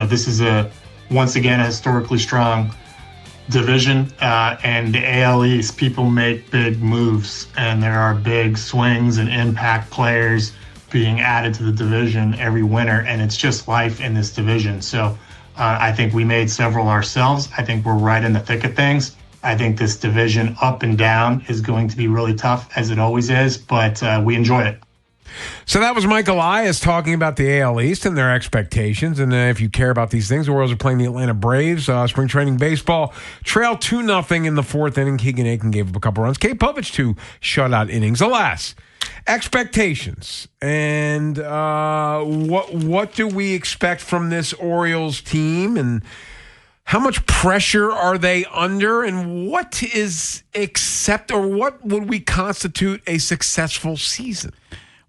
This is once again, a historically strong division, and the AL East, people make big moves, and there are big swings and impact players being added to the division every winter, and it's just life in this division. So I think we made several ourselves. I think we're right in the thick of things. I think this division up and down is going to be really tough, as it always is, but we enjoy it. So that was Mike Elias talking about the AL East and their expectations. And if you care about these things, the Orioles are playing the Atlanta Braves. Spring training baseball. Trail 2-0 in the fourth inning. Keegan Aiken gave up a couple runs. Kate Povich 2 shutout innings. Alas, expectations. And what do we expect from this Orioles team? And how much pressure are they under? And what would we constitute a successful season?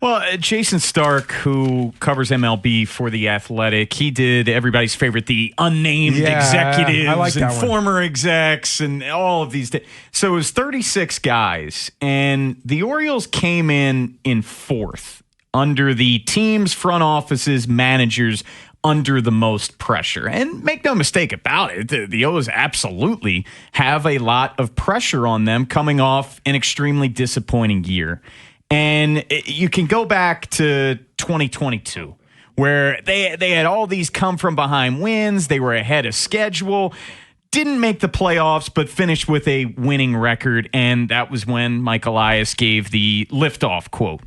Well, Jason Stark, who covers MLB for The Athletic, he did everybody's favorite, the unnamed executives and former execs and all of these. So it was 36 guys, and the Orioles came in fourth under the team's front offices, managers under the most pressure. And make no mistake about it, the O's absolutely have a lot of pressure on them coming off an extremely disappointing year. And you can go back to 2022, where they had all these come-from-behind wins. They were ahead of schedule, didn't make the playoffs, but finished with a winning record. And that was when Mike Elias gave the liftoff quote.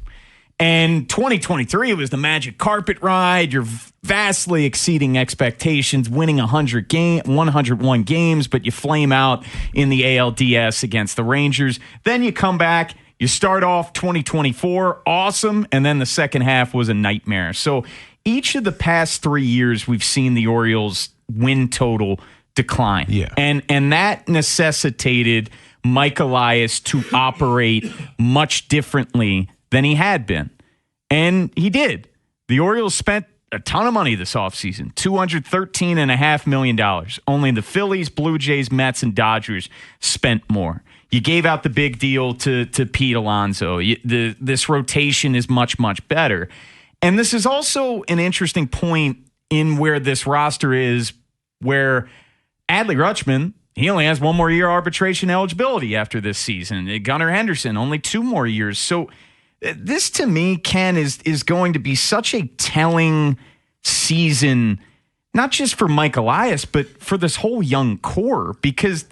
And 2023, it was the magic carpet ride. You're vastly exceeding expectations, winning 101 games, but you flame out in the ALDS against the Rangers. Then you come back. You start off 2024, awesome, and then the second half was a nightmare. So each of the past 3 years, we've seen the Orioles' win total decline. Yeah. And that necessitated Mike Elias to operate much differently than he had been. And he did. The Orioles spent a ton of money this offseason, $213.5 million. Only the Phillies, Blue Jays, Mets, and Dodgers spent more. You gave out the big deal to Pete Alonso. This rotation is much, much better. And this is also an interesting point in where this roster is, where Adley Rutschman, he only has one more year arbitration eligibility after this season. Gunnar Henderson, only 2 more years. So this, to me, Ken, is going to be such a telling season, not just for Mike Elias, but for this whole young core, because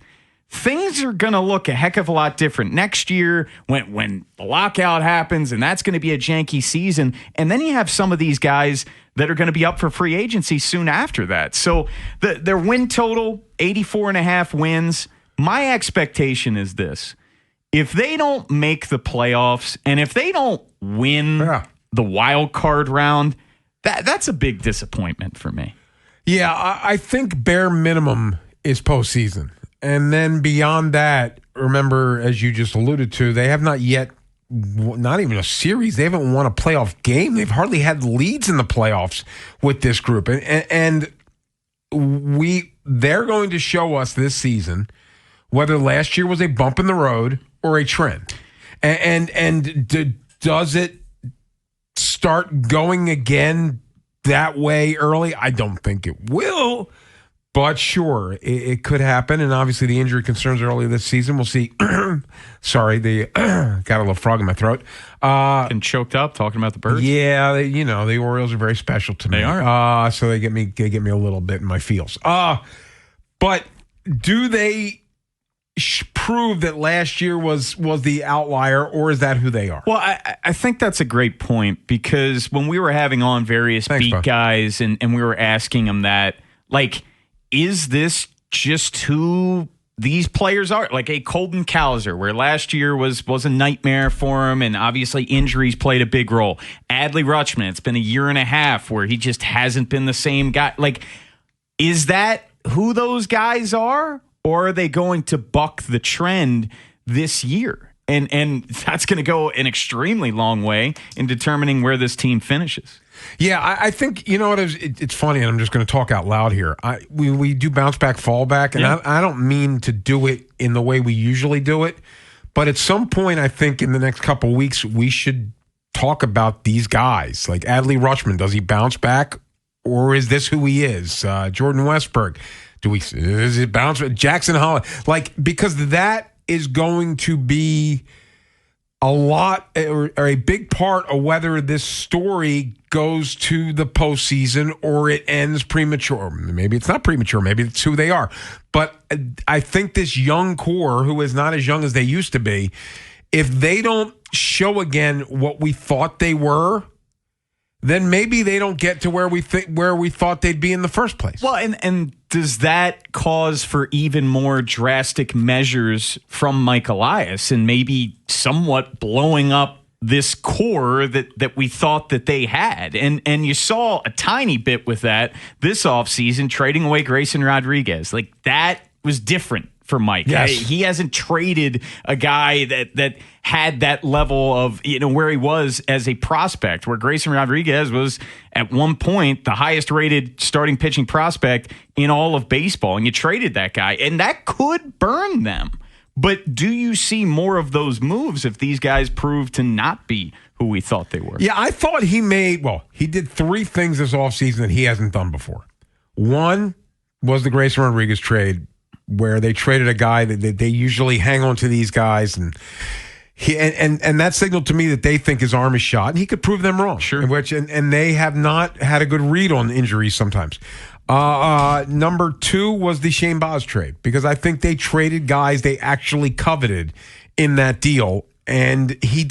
things are going to look a heck of a lot different next year when the lockout happens, and that's going to be a janky season. And then you have some of these guys that are going to be up for free agency soon after that. So their win total, 84.5 wins. My expectation is this. If they don't make the playoffs and if they don't win the wild card round, that's a big disappointment for me. Yeah, I think bare minimum is postseason. And then beyond that, remember, as you just alluded to, they have not yet, not even a series. They haven't won a playoff game. They've hardly had leads in the playoffs with this group. And they're going to show us this season whether last year was a bump in the road or a trend. And does it start going again that way early? I don't think it will. But sure, it could happen, and obviously the injury concerns early this season. We'll see. Sorry, got a little frog in my throat. And choked up talking about the birds. Yeah, the Orioles are very special to me. They are. So they get me a little bit in my feels. But do they prove that last year was the outlier, or is that who they are? Well, I think that's a great point, because when we were having on various beat guys and we were asking them that, like, is this just who these players are? Like a Colton Cowser, where last year was a nightmare for him, and obviously injuries played a big role. Adley Rutschman, it's been a year and a half where he just hasn't been the same guy. Like, is that who those guys are, or are they going to buck the trend this year? And that's going to go an extremely long way in determining where this team finishes. Yeah, I think, you know what, it's funny, and I'm just going to talk out loud here. We do bounce back, fall back, and I don't mean to do it in the way we usually do it, but at some point, I think in the next couple of weeks, we should talk about these guys. Like Adley Rutschman, does he bounce back Or is this who he is? Jordan Westberg. Is it bounce? Jackson Holland? Because that is going to be a lot or a big part of whether this story goes to the postseason or it ends premature. Maybe it's not premature. Maybe it's who they are. But I think this young core, who is not as young as they used to be, if they don't show again what we thought they were, then maybe they don't get to where we thought they'd be in the first place. Well, and does that cause for even more drastic measures from Mike Elias and maybe somewhat blowing up this core that we thought that they had? And you saw a tiny bit with that this offseason, trading away Grayson Rodriguez. That was different for Mike. Yes. He hasn't traded a guy that had that level of, where he was as a prospect, where Grayson Rodriguez was at one point the highest rated starting pitching prospect in all of baseball. And you traded that guy, and that could burn them. But do you see more of those moves if these guys prove to not be who we thought they were? Yeah, I thought he did three things this offseason that he hasn't done before. One was the Grayson Rodriguez trade, where they traded a guy that they usually hang on to these guys, and that signaled to me that they think his arm is shot, and he could prove them wrong. Sure. And they have not had a good read on injuries sometimes. Number two was the Shane Baz trade, because I think they traded guys they actually coveted in that deal, and he's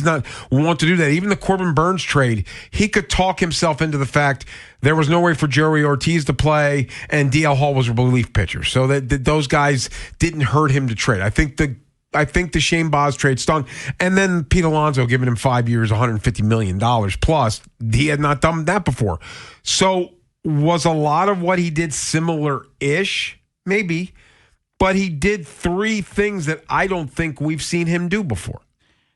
not want to do that. Even the Corbin Burns trade, he could talk himself into the fact there was no way for Joey Ortiz to play, and DL Hall was a relief pitcher, so that those guys didn't hurt him to trade. I think the Shane Baz trade stung, and then Pete Alonso giving him 5 years, $150 million plus. He had not done that before. So was a lot of what he did similar-ish? Maybe. But he did three things that I don't think we've seen him do before.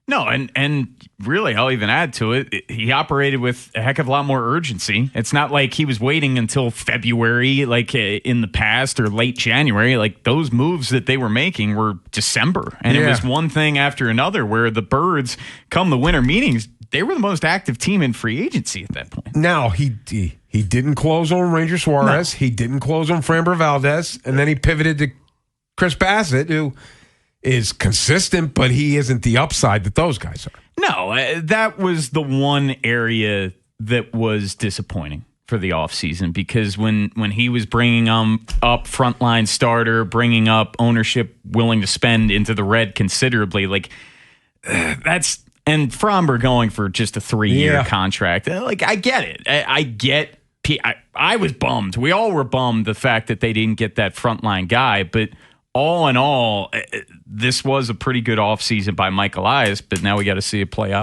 No, and really, I'll even add to it, he operated with a heck of a lot more urgency. It's not like he was waiting until February, like in the past, or late January. Like, those moves that they were making were December. And It was one thing after another, where the Birds, come the winter meetings, they were the most active team in free agency at that point. Now, he didn't close on Ranger Suarez. No. He didn't close on Framber Valdez. And then he pivoted to Chris Bassett, who is consistent, but he isn't the upside that those guys are. No, that was the one area that was disappointing for the offseason, because when he was bringing up frontline starter, bringing up ownership willing to spend into the red considerably, that's, and Fromber going for just a 3-year contract. I get it. I was bummed. We all were bummed the fact that they didn't get that frontline guy, but all in all, this was a pretty good offseason by Mike Elias, but now we got to see it play out.